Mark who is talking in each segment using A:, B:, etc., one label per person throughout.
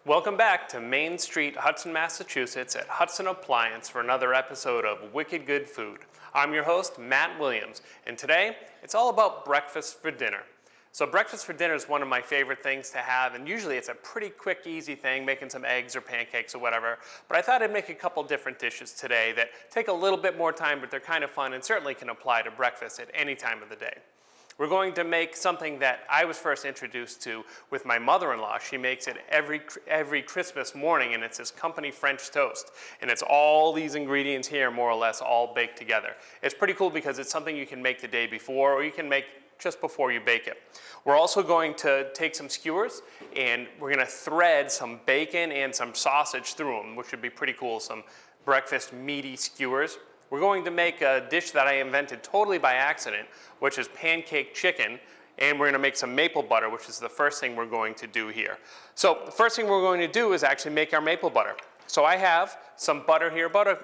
A: Welcome back to Main Street, Hudson, Massachusetts at Hudson Appliance for another episode of Wicked Good Food. I'm your host, Matt Williams, and today it's all about breakfast for dinner. So breakfast for dinner is one of my favorite things to have, and usually it's a pretty quick, easy thing, making some eggs or pancakes or whatever. But I thought I'd make a couple different dishes today that take a little bit more time, but they're kind of fun and certainly can apply to breakfast at any time of the day. We're going to make something that I was first introduced to with my mother-in-law. She makes it every Christmas morning, and it's this company French toast. And it's all these ingredients here, more or less, all baked together. It's pretty cool because it's something you can make the day before, or you can make just before you bake it. We're also going to take some skewers, and we're going to thread some bacon and some sausage through them, which would be pretty cool, some breakfast meaty skewers. We're going to make a dish that I invented totally by accident, which is pancake chicken, and we're going to make some maple butter, which is the first thing we're going to do here. So the first thing we're going to do is actually make our maple butter. So I have some butter here, about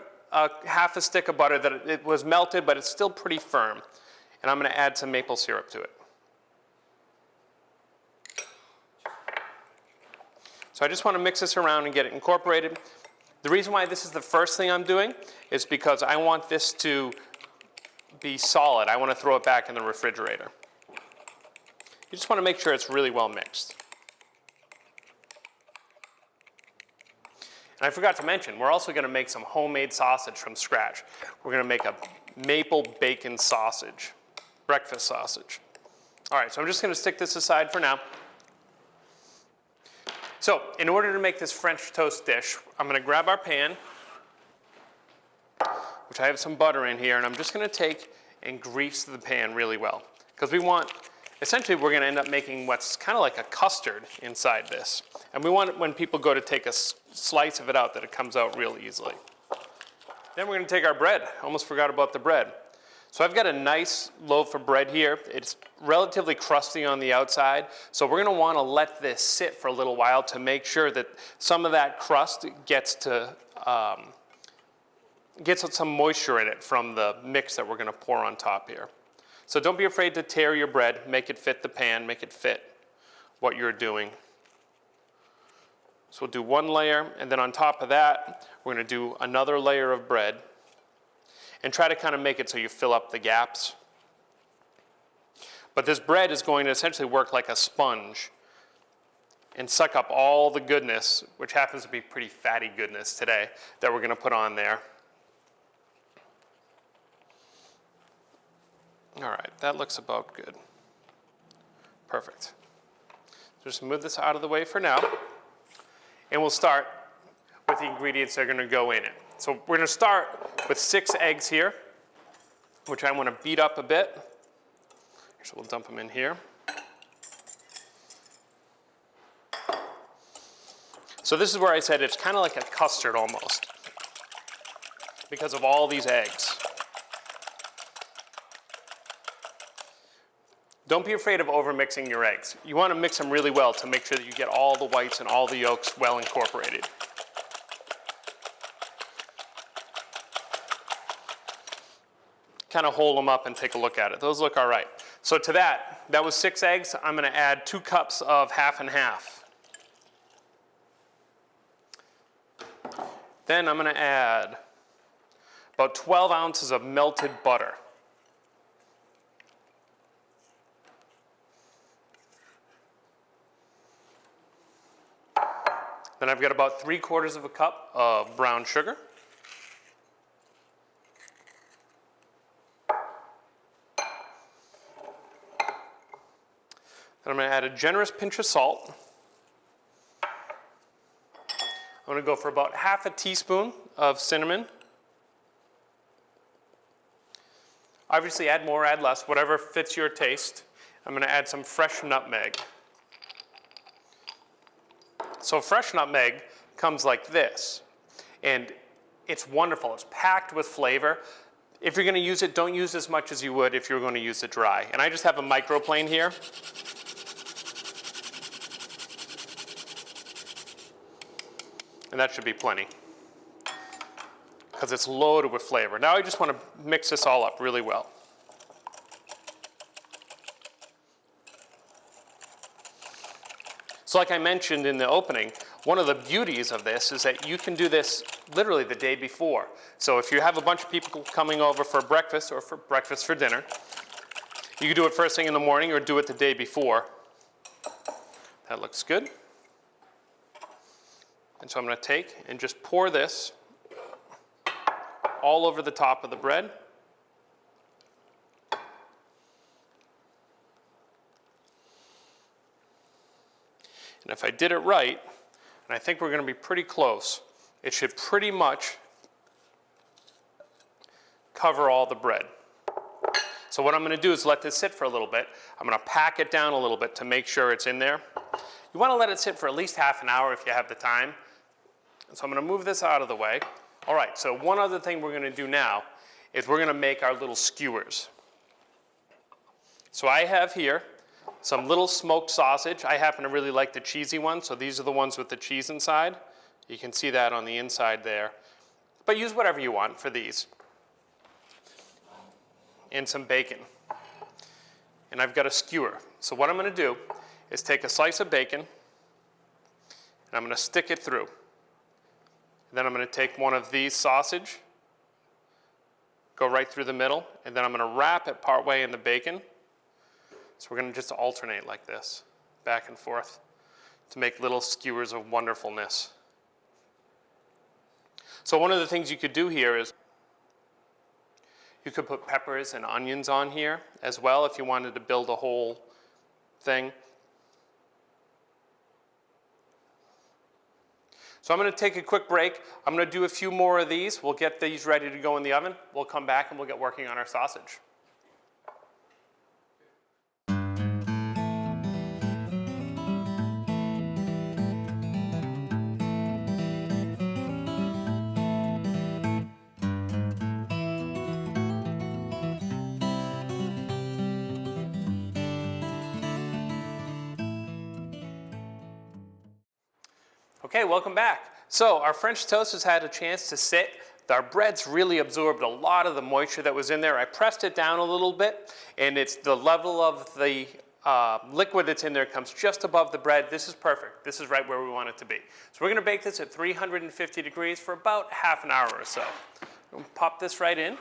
A: half a stick of butter that it was melted, but it's still pretty firm. And I'm going to add some maple syrup to it. So I just want to mix this around and get it incorporated. The reason why this is the first thing I'm doing is because I want this to be solid. I want to throw it back in the refrigerator. You just want to make sure it's really well mixed. And I forgot to mention, we're also going to make some homemade sausage from scratch. We're going to make a maple bacon sausage, breakfast sausage. All right, so I'm just going to stick this aside for now. So in order to make this French toast dish, I'm going to grab our pan, which I have some butter in here, and I'm just going to take and grease the pan really well. Because we want, essentially we're going to end up making what's kind of like a custard inside this. And we want it when people go to take a slice of it out that it comes out real easily. Then we're going to take our bread. I almost forgot about the bread. So I've got a nice loaf of bread here. It's relatively crusty on the outside, so we're going to want to let this sit for a little while to make sure that some of that crust gets some moisture in it from the mix that we're going to pour on top here. So don't be afraid to tear your bread, make it fit the pan, make it fit what you're doing. So we'll do one layer, and then on top of that, we're going to do another layer of bread. And try to kind of make it so you fill up the gaps. But this bread is going to essentially work like a sponge and suck up all the goodness, which happens to be pretty fatty goodness today, that we're going to put on there. All right, that looks about good. Perfect. Just move this out of the way for now, and we'll start with the ingredients that are going to go in it. So we're going to start with 6 eggs here, which I want to beat up a bit. So we'll dump them in here. So this is where I said it's kind of like a custard almost, because of all these eggs. Don't be afraid of overmixing your eggs. You want to mix them really well to make sure that you get all the whites and all the yolks well incorporated. Kind of hold them up and take a look at it. Those look all right. So to that was 6 eggs. I'm going to add 2 cups of half and half. Then I'm going to add about 12 ounces of melted butter. Then I've got about 3/4 of a cup of brown sugar. Then I'm going to add a generous pinch of salt. I'm going to go for about half a teaspoon of cinnamon. Obviously add more, add less, whatever fits your taste. I'm going to add some fresh nutmeg. So fresh nutmeg comes like this, and it's wonderful. It's packed with flavor. If you're going to use it, don't use as much as you would if you were going to use it dry. And I just have a microplane here. And that should be plenty, because it's loaded with flavor. Now I just want to mix this all up really well. So like I mentioned in the opening, one of the beauties of this is that you can do this literally the day before. So if you have a bunch of people coming over for breakfast or for breakfast for dinner, you can do it first thing in the morning or do it the day before. That looks good. And so I'm going to take and just pour this all over the top of the bread. And if I did it right, and I think we're going to be pretty close, it should pretty much cover all the bread. So what I'm going to do is let this sit for a little bit. I'm going to pack it down a little bit to make sure it's in there. You want to let it sit for at least half an hour if you have the time. So I'm going to move this out of the way. All right, so one other thing we're going to do now is we're going to make our little skewers. So I have here some little smoked sausage. I happen to really like the cheesy ones, so these are the ones with the cheese inside. You can see that on the inside there. But use whatever you want for these. And some bacon. And I've got a skewer. So what I'm going to do is take a slice of bacon, and I'm going to stick it through. And then I'm going to take one of these sausage, go right through the middle, and then I'm going to wrap it partway in the bacon. So we're going to just alternate like this, back and forth, to make little skewers of wonderfulness. So one of the things you could do here is you could put peppers and onions on here as well if you wanted to build a whole thing. So I'm going to take a quick break. I'm going to do a few more of these. We'll get these ready to go in the oven. We'll come back and we'll get working on our sausage. Okay, welcome back. So our French toast has had a chance to sit. Our bread's really absorbed a lot of the moisture that was in there. I pressed it down a little bit, and it's the level of the liquid that's in there comes just above the bread. This is perfect. This is right where we want it to be. So we're going to bake this at 350 degrees for about half an hour or so. We'll pop this right in.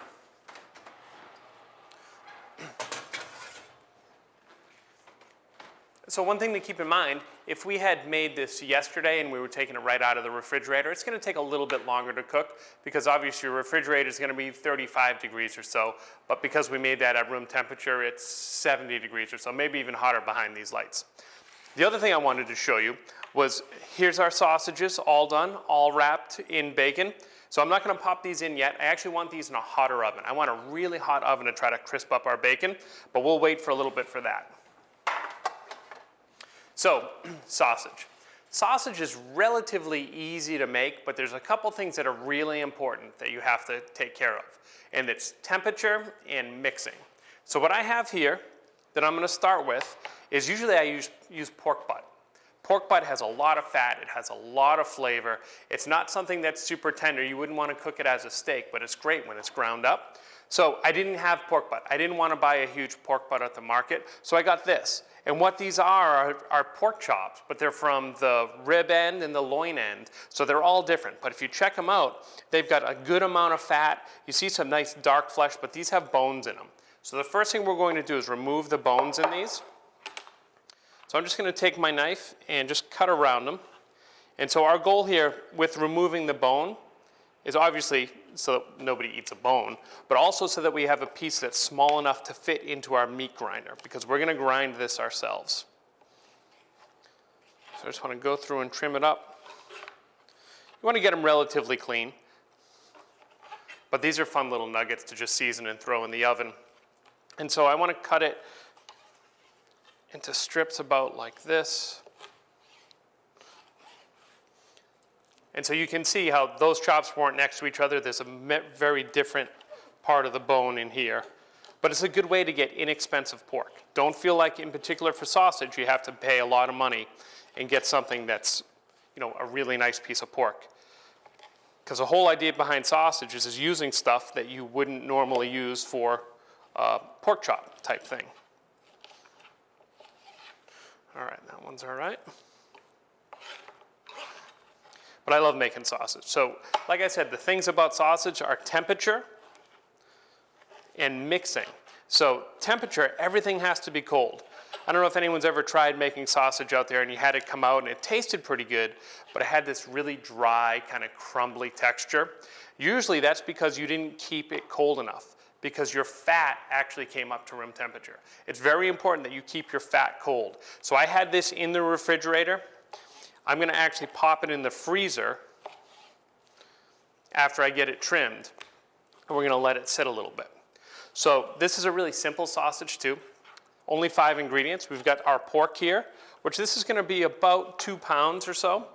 A: So one thing to keep in mind, if we had made this yesterday and we were taking it right out of the refrigerator, it's going to take a little bit longer to cook because obviously your refrigerator is going to be 35 degrees or so, but because we made that at room temperature, it's 70 degrees or so, maybe even hotter behind these lights. The other thing I wanted to show you was here's our sausages all done, all wrapped in bacon. So I'm not going to pop these in yet. I actually want these in a hotter oven. I want a really hot oven to try to crisp up our bacon, but we'll wait for a little bit for that. So, sausage. Sausage is relatively easy to make, but there's a couple things that are really important that you have to take care of, and it's temperature and mixing. So what I have here that I'm going to start with is usually I use pork butt. Pork butt has a lot of fat, it has a lot of flavor. It's not something that's super tender. You wouldn't want to cook it as a steak, but it's great when it's ground up. So I didn't have pork butt. I didn't want to buy a huge pork butt at the market, so I got this. And what these are pork chops, but they're from the rib end and the loin end, so they're all different. But if you check them out, they've got a good amount of fat. You see some nice dark flesh, but these have bones in them. So the first thing we're going to do is remove the bones in these. So I'm just going to take my knife and just cut around them. And so our goal here with removing the bone is obviously so that nobody eats a bone, but also so that we have a piece that's small enough to fit into our meat grinder, because we're going to grind this ourselves. So I just want to go through and trim it up. You want to get them relatively clean, but these are fun little nuggets to just season and throw in the oven. And so I want to cut it into strips about like this. And so you can see how those chops weren't next to each other. There's a very different part of the bone in here. But it's a good way to get inexpensive pork. Don't feel like, in particular for sausage, you have to pay a lot of money and get something that's, a really nice piece of pork. Because the whole idea behind sausages is using stuff that you wouldn't normally use for pork chop type thing. All right, that one's all right. but I love making sausage. So like I said, the things about sausage are temperature and mixing. So temperature, everything has to be cold. I don't know if anyone's ever tried making sausage out there and you had it come out and it tasted pretty good, but it had this really dry, kind of crumbly texture. Usually that's because you didn't keep it cold enough, because your fat actually came up to room temperature. It's very important that you keep your fat cold. So I had this in the refrigerator. I'm gonna actually pop it in the freezer after I get it trimmed, and we're gonna let it sit a little bit. So this is a really simple sausage too. Only 5 ingredients. We've got our pork here, which this is gonna be about 2 pounds or so.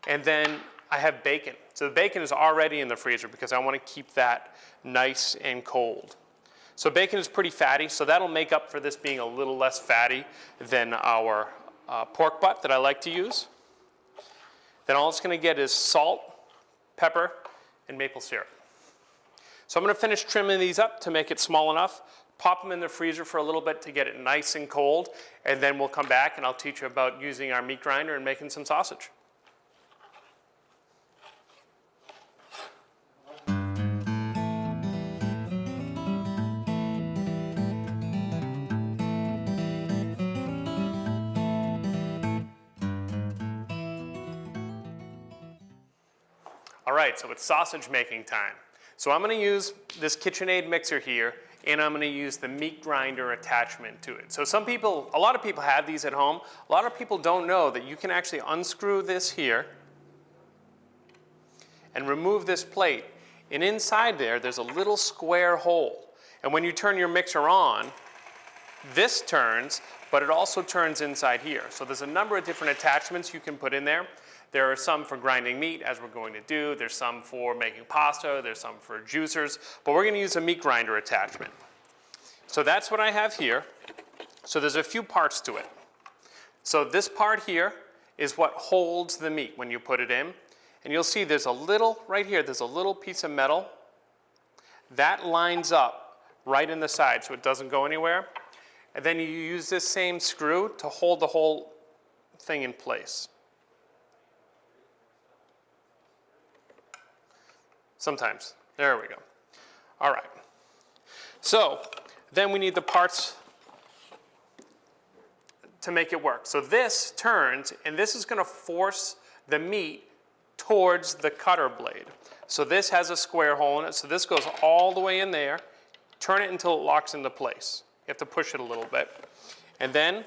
A: And then I have bacon. So the bacon is already in the freezer because I wanna keep that nice and cold. So bacon is pretty fatty, so that'll make up for this being a little less fatty than our pork butt that I like to use. Then all it's gonna get is salt, pepper, and maple syrup. So I'm gonna finish trimming these up to make it small enough, pop them in the freezer for a little bit to get it nice and cold, and then we'll come back and I'll teach you about using our meat grinder and making some sausage. All right, so it's sausage making time. So I'm gonna use this KitchenAid mixer here, and I'm gonna use the meat grinder attachment to it. So a lot of people have these at home. A lot of people don't know that you can actually unscrew this here and remove this plate. And inside there's a little square hole. And when you turn your mixer on, this turns, but it also turns inside here. So there's a number of different attachments you can put in there. There are some for grinding meat, as we're going to do. There's some for making pasta. There's some for juicers. But we're going to use a meat grinder attachment. So that's what I have here. So there's a few parts to it. So this part here is what holds the meat when you put it in. And you'll see there's a little, right here, there's a little piece of metal. That lines up right in the side so it doesn't go anywhere. And then you use this same screw to hold the whole thing in place. Sometimes. There we go. All right. So then we need the parts to make it work. So this turns, and this is going to force the meat towards the cutter blade. So this has a square hole in it. So this goes all the way in there. Turn it until it locks into place. You have to push it a little bit. And then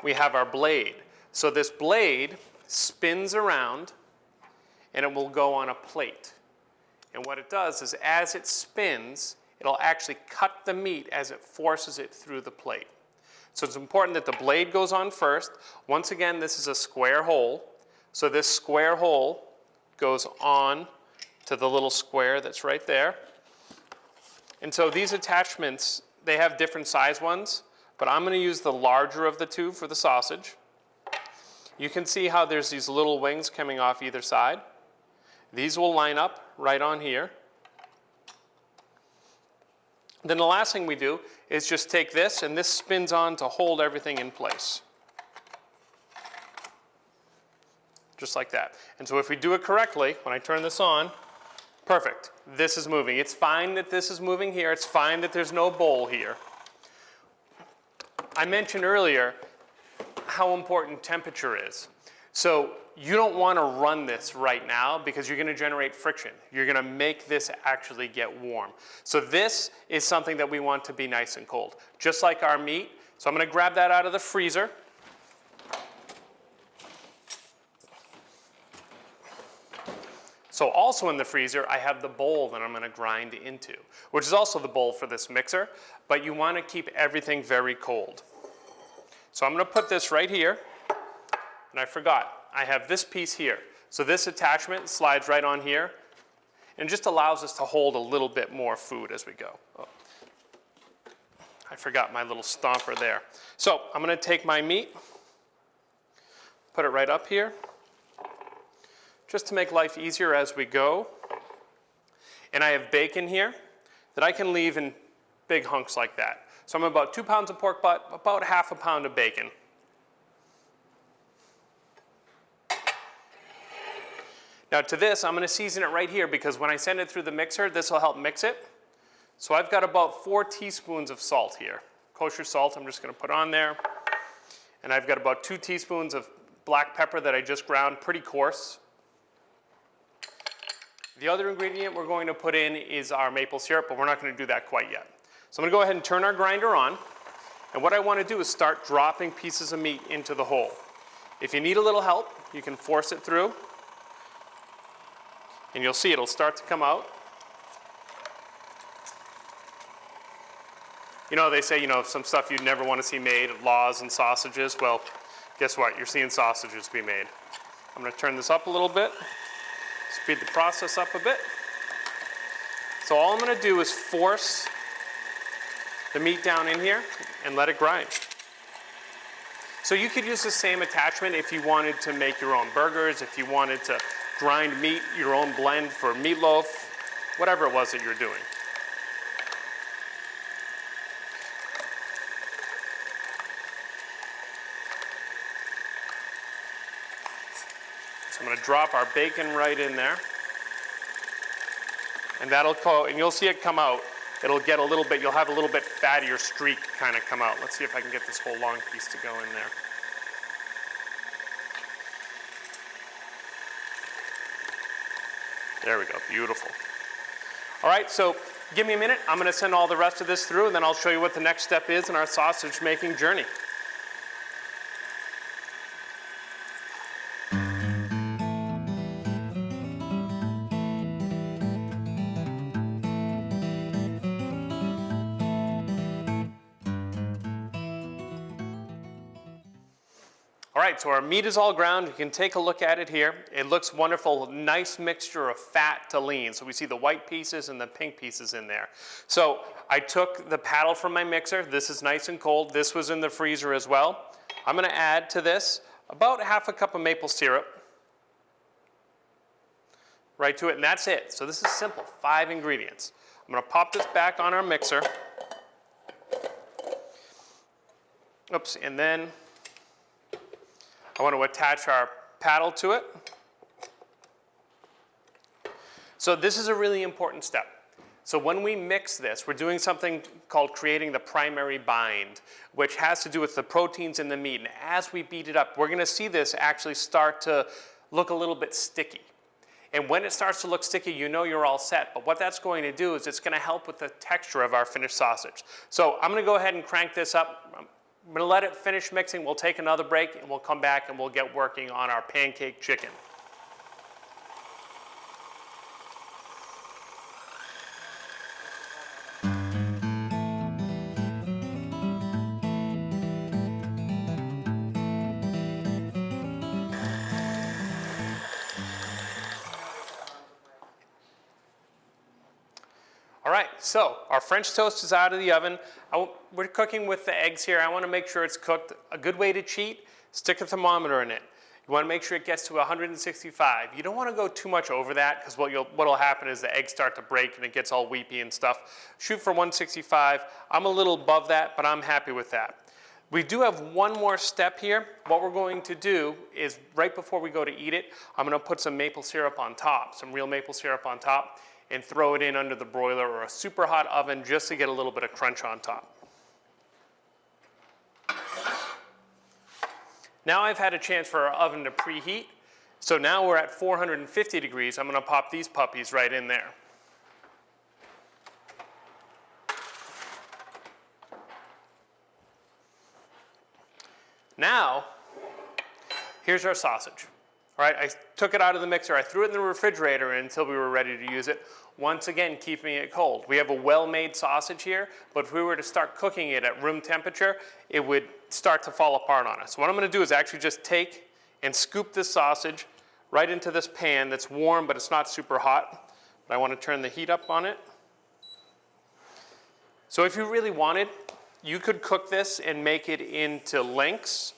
A: we have our blade. So this blade spins around, and it will go on a plate. And what it does is as it spins, it'll actually cut the meat as it forces it through the plate. So it's important that the blade goes on first. Once again, this is a square hole. So this square hole goes on to the little square that's right there. And so these attachments, they have different size ones, but I'm going to use the larger of the two for the sausage. You can see how there's these little wings coming off either side. These will line up right on here. Then the last thing we do is just take this, and this spins on to hold everything in place. Just like that. And so if we do it correctly, when I turn this on, perfect. This is moving. It's fine that this is moving here. It's fine that there's no bowl here. I mentioned earlier how important temperature is. So you don't want to run this right now because you're going to generate friction. You're going to make this actually get warm. So this is something that we want to be nice and cold, just like our meat. So I'm going to grab that out of the freezer. So also in the freezer, I have the bowl that I'm going to grind into, which is also the bowl for this mixer, but you want to keep everything very cold. So I'm going to put this right here, and I forgot. I have this piece here. So this attachment slides right on here and just allows us to hold a little bit more food as we go. Oh. I forgot my little stomper there. So I'm going to take my meat, put it right up here, just to make life easier as we go. And I have bacon here that I can leave in big hunks like that. So I'm about 2 pounds of pork butt, about half a pound of bacon. Now to this, I'm going to season it right here because when I send it through the mixer, this will help mix it. So I've got about 4 teaspoons of salt here. Kosher salt, I'm just going to put on there. And I've got about 2 teaspoons of black pepper that I just ground pretty coarse. The other ingredient we're going to put in is our maple syrup, but we're not going to do that quite yet. So I'm going to go ahead and turn our grinder on. And what I want to do is start dropping pieces of meat into the hole. If you need a little help, you can force it through. And you'll see it'll start to come out. You know, they say, you know, some stuff you'd never want to see made, laws and sausages. Well, guess what? You're seeing sausages be made. I'm going to turn this up a little bit, speed the process up a bit. So all I'm going to do is force the meat down in here and let it grind. So you could use the same attachment if you wanted to make your own burgers, if you wanted to grind meat, your own blend for meatloaf, whatever it was that you're doing. So I'm going to drop our bacon right in there. And that'll go, and you'll see it come out. It'll get a little bit, you'll have a little bit fattier streak kind of come out. Let's see if I can get this whole long piece to go in there. There we go, beautiful. All right, so give me a minute. I'm going to send all the rest of this through, and then I'll show you what the next step is in our sausage making journey. All right, so our meat is all ground. You can take a look at it here. It looks wonderful, nice mixture of fat to lean. So we see the white pieces and the pink pieces in there. So I took the paddle from my mixer. This is nice and cold. This was in the freezer as well. I'm going to add to this about ½ a cup of maple syrup. Right to it, and that's it. So this is simple, 5 ingredients. I'm going to pop this back on our mixer. Oops, and then I want to attach our paddle to it. So this is a really important step. So when we mix this, we're doing something called creating the primary bind, which has to do with the proteins in the meat. And as we beat it up, we're going to see this actually start to look a little bit sticky. And when it starts to look sticky, you know you're all set. But what that's going to do is it's going to help with the texture of our finished sausage. So I'm going to go ahead and crank this up. I'm going to let it finish mixing. We'll take another break, and we'll come back and we'll get working on our pancake chicken. All right, so our French toast is out of the oven. We're cooking with the eggs here. I want to make sure it's cooked. A good way to cheat, stick a thermometer in it. You want to make sure it gets to 165. You don't want to go too much over that because what'll happen is the eggs start to break and it gets all weepy and stuff. Shoot for 165. I'm a little above that, but I'm happy with that. We do have one more step here. What we're going to do is right before we go to eat it, I'm going to put some maple syrup on top, some real maple syrup on top, and throw it in under the broiler or a super hot oven just to get a little bit of crunch on top. Now I've had a chance for our oven to preheat. So now we're at 450 degrees. I'm going to pop these puppies right in there. Now, here's our sausage. All right, I took it out of the mixer. I threw it in the refrigerator until we were ready to use it. Once again, keeping it cold. We have a well-made sausage here, but if we were to start cooking it at room temperature, it would start to fall apart on us. What I'm going to do is actually just take and scoop this sausage right into this pan that's warm, but it's not super hot. But I want to turn the heat up on it. So if you really wanted, you could cook this and make it into links.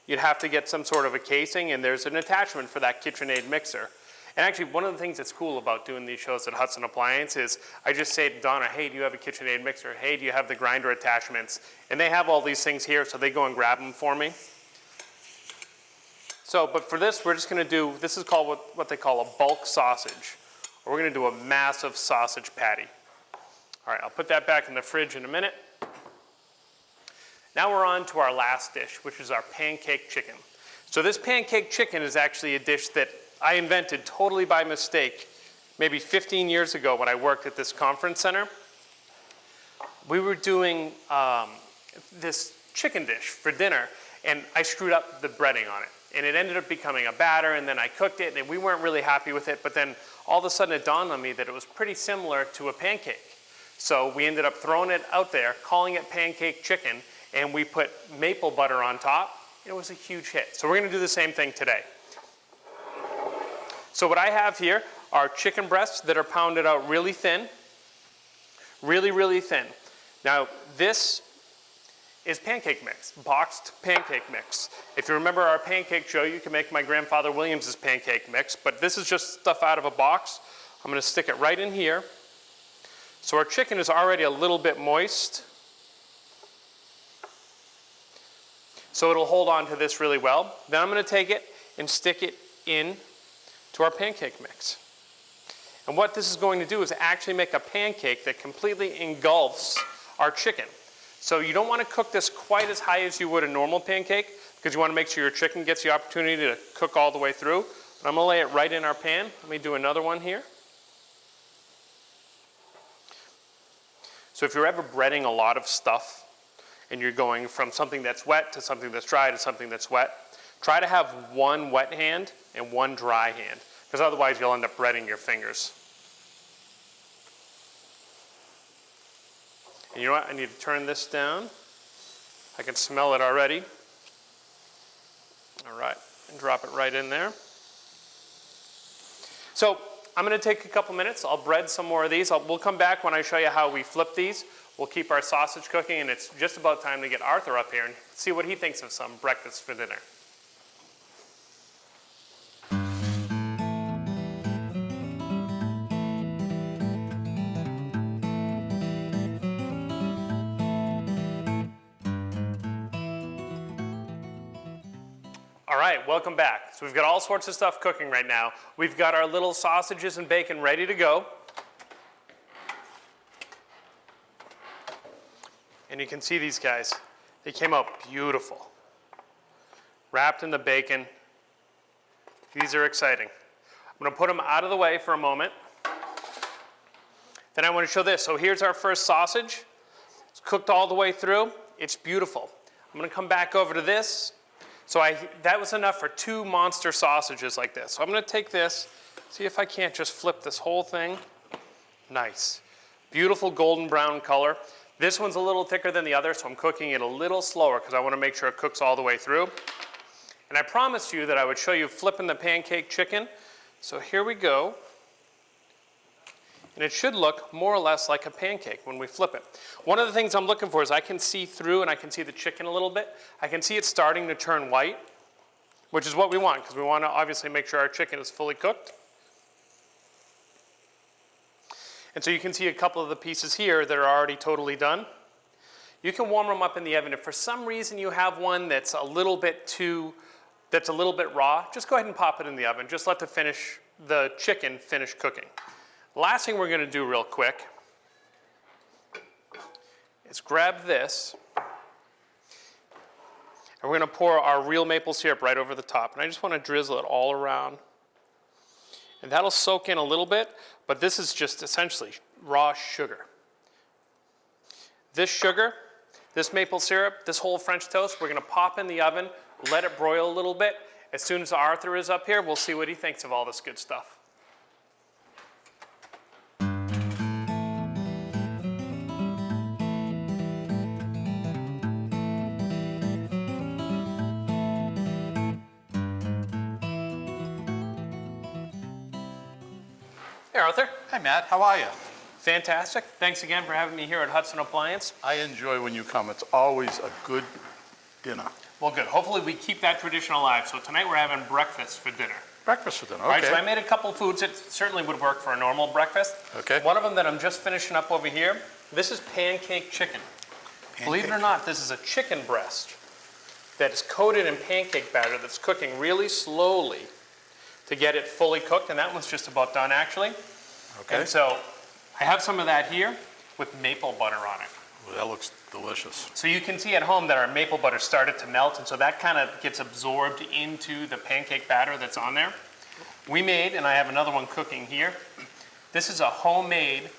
A: You'd have to get some sort of a casing, and there's an attachment for that KitchenAid mixer. And actually, one of the things that's cool about doing these shows at Hudson Appliance is I just say to Donna, hey, do you have a KitchenAid mixer? Hey, do you have the grinder attachments? And they have all these things here, so they go and grab them for me. So, but for this, we're just gonna do, this is called what they call a bulk sausage. Or we're gonna do a massive sausage patty. All right, I'll put that back in the fridge in a minute. Now we're on to our last dish, which is our pancake chicken. So this pancake chicken is actually a dish that I invented totally by mistake, maybe 15 years ago when I worked at this conference center. We were doing this chicken dish for dinner, and I screwed up the breading on it. And it ended up becoming a batter, and then I cooked it, and we weren't really happy with it, but then all of a sudden it dawned on me that it was pretty similar to a pancake. So we ended up throwing it out there, calling it pancake chicken, and we put maple butter on top. It was a huge hit. So we're gonna do the same thing today. So what I have here are chicken breasts that are pounded out really thin, really, really thin. Now this is pancake mix, boxed pancake mix. If you remember our pancake show, you can make my grandfather Williams's pancake mix, but this is just stuff out of a box. I'm gonna stick it right in here. So our chicken is already a little bit moist. So it'll hold on to this really well. Then I'm gonna take it and stick it in to our pancake mix. And what this is going to do is actually make a pancake that completely engulfs our chicken. So you don't want to cook this quite as high as you would a normal pancake because you want to make sure your chicken gets the opportunity to cook all the way through. But I'm going to lay it right in our pan. Let me do another one here. So if you're ever breading a lot of stuff and you're going from something that's wet to something that's dry to something that's wet, try to have one wet hand and one dry hand because otherwise you'll end up breading your fingers. And you know what? I need to turn this down. I can smell it already. All right, and drop it right in there. So I'm going to take a couple minutes. I'll bread some more of these. We'll come back when I show you how we flip these. We'll keep our sausage cooking, and it's just about time to get Arthur up here and see what he thinks of some breakfast for dinner. All right, welcome back. So we've got all sorts of stuff cooking right now. We've got our little sausages and bacon ready to go. And you can see these guys. They came out beautiful. Wrapped in the bacon. These are exciting. I'm going to put them out of the way for a moment. Then I want to show this. So here's our first sausage. It's cooked all the way through. It's beautiful. I'm going to come back over to this. So that was enough for 2 monster sausages like this. So I'm going to take this, see if I can't just flip this whole thing. Nice. Beautiful golden brown color. This one's a little thicker than the other, so I'm cooking it a little slower because I want to make sure it cooks all the way through. And I promised you that I would show you flipping the pancake chicken. So here we go. And it should look more or less like a pancake when we flip it. One of the things I'm looking for is I can see through and I can see the chicken a little bit. I can see it starting to turn white, which is what we want because we want to obviously make sure our chicken is fully cooked. And so you can see a couple of the pieces here that are already totally done. You can warm them up in the oven. If for some reason you have one that's a little bit raw, just go ahead and pop it in the oven. Just let the chicken finish cooking. The last thing we're going to do real quick is grab this, and we're going to pour our real maple syrup right over the top. And I just want to drizzle it all around. And that'll soak in a little bit, but this is just essentially raw sugar. This sugar, this maple syrup, this whole French toast, we're going to pop in the oven, let it broil a little bit. As soon as Arthur is up here, we'll see what he thinks of all this good stuff. Hey, Arthur.
B: Hi, Matt. How are you?
A: Fantastic. Thanks again for having me here at Hudson Appliance.
B: I enjoy when you come. It's always a good dinner.
A: Well, good. Hopefully we keep that tradition alive. So tonight we're having breakfast for dinner.
B: Breakfast for dinner, okay.
A: All right, so I made a couple foods that certainly would work for a normal breakfast.
B: Okay.
A: One of them that I'm just finishing up over here, this is pancake chicken. Believe it or not, this is a chicken breast. that is coated in pancake batter that's cooking really slowly to get it fully cooked, and that one's just about done actually.
B: Okay.
A: And so I have some of that here with maple butter on it.
B: Well, that looks delicious.
A: So you can see at home that our maple butter started to melt, and so that kind of gets absorbed into the pancake batter that's on there. We made, and I have another one cooking here, this is a homemade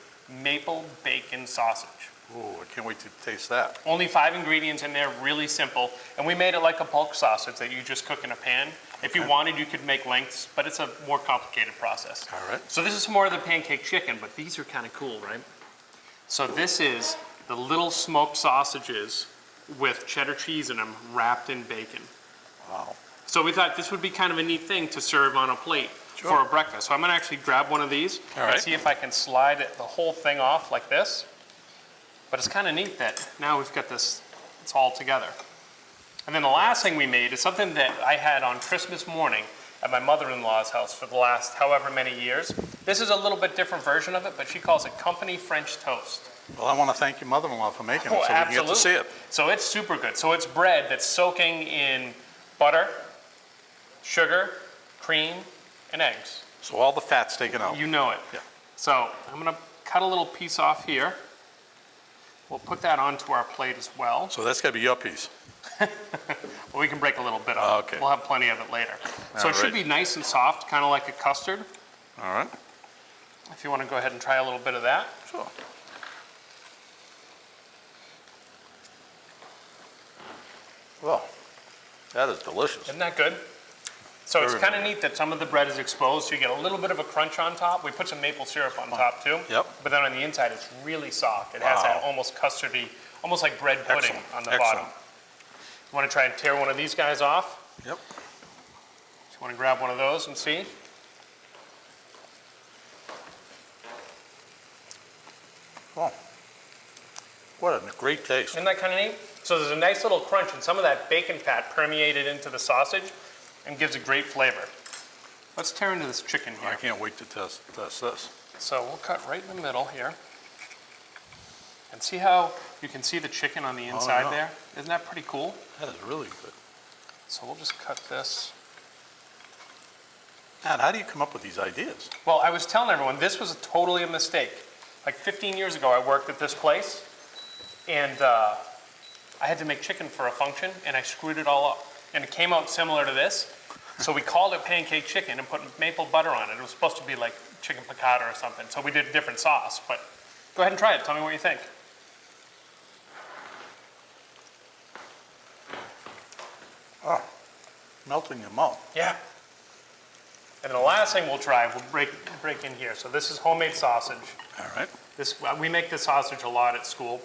A: maple bacon sausage.
B: Oh, I can't wait to taste that.
A: Only 5 ingredients in there, really simple. And we made it like a bulk sausage that you just cook in a pan. If you wanted, you could make lengths, but it's a more complicated process.
B: All right.
A: So this is more of the pancake chicken, but these are kind of cool, right? So this is the little smoked sausages with cheddar cheese in them wrapped in bacon.
B: Wow.
A: So we thought this would be kind of a neat thing to serve on a plate for a breakfast. So I'm gonna actually grab one of these and see if I can slide the whole thing off like this. But it's kind of neat that now we've got this, it's all together. And then the last thing we made is something that I had on Christmas morning at my mother-in-law's house for the last however many years. This is a little bit different version of it, but she calls it company French toast.
B: Well, I want to thank your mother-in-law for making it so we
A: absolutely.
B: can get to see it.
A: So it's super good. So it's bread that's soaking in butter, sugar, cream, and eggs.
B: So all the fat's taken out.
A: You know it.
B: Yeah.
A: So I'm gonna cut a little piece off here. We'll put that onto our plate as well.
B: So that's got to be your piece.
A: Well, we can break a little bit off.
B: Okay.
A: We'll have plenty of it later. So
B: All
A: it should
B: right.
A: be nice and soft, kind of like a custard.
B: All right.
A: If you want to go ahead and try a little bit of that.
B: Sure. Well, that is delicious.
A: Isn't that good? So it's
B: Very
A: kind of neat that some of the bread is exposed, so you get a little bit of a crunch on top. We put some maple syrup on top too.
B: Yep.
A: But then on the inside, it's really soft. It has that
B: Wow.
A: almost custardy, almost like bread pudding
B: Excellent.
A: on the
B: Excellent.
A: bottom. You want to try and tear one of these guys off?
B: Yep.
A: You want to grab one of those and see?
B: Oh, what a great taste.
A: Isn't that kind of neat? So there's a nice little crunch, and some of that bacon fat permeated into the sausage and gives a great flavor. Let's tear into this chicken
B: I
A: here.
B: can't wait to test this.
A: So we'll cut right in the middle here. And see how you can see the chicken on the inside
B: yeah.
A: there? Isn't that pretty cool?
B: That is really good.
A: So we'll just cut this.
B: Man, how do you come up with these ideas?
A: Well, I was telling everyone, this was totally a mistake. Like 15 years ago, I worked at this place, and I had to make chicken for a function, and I screwed it all up. And it came out similar to this. So we called it pancake chicken and put maple butter on it. It was supposed to be like chicken piccata or something. So we did a different sauce, but go ahead and try it. Tell me what you think.
B: Oh, melting your mouth.
A: Yeah. And the last thing we'll try, we'll break in here. So this is homemade sausage.
B: All right.
A: We make this sausage a lot at school.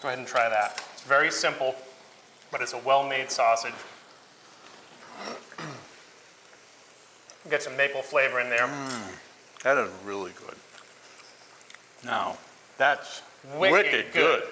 A: Go ahead and try that. It's very simple, but it's a well-made sausage. Get some maple flavor in there.
B: That is really good. Now, that's
A: Wicked
B: wicked good.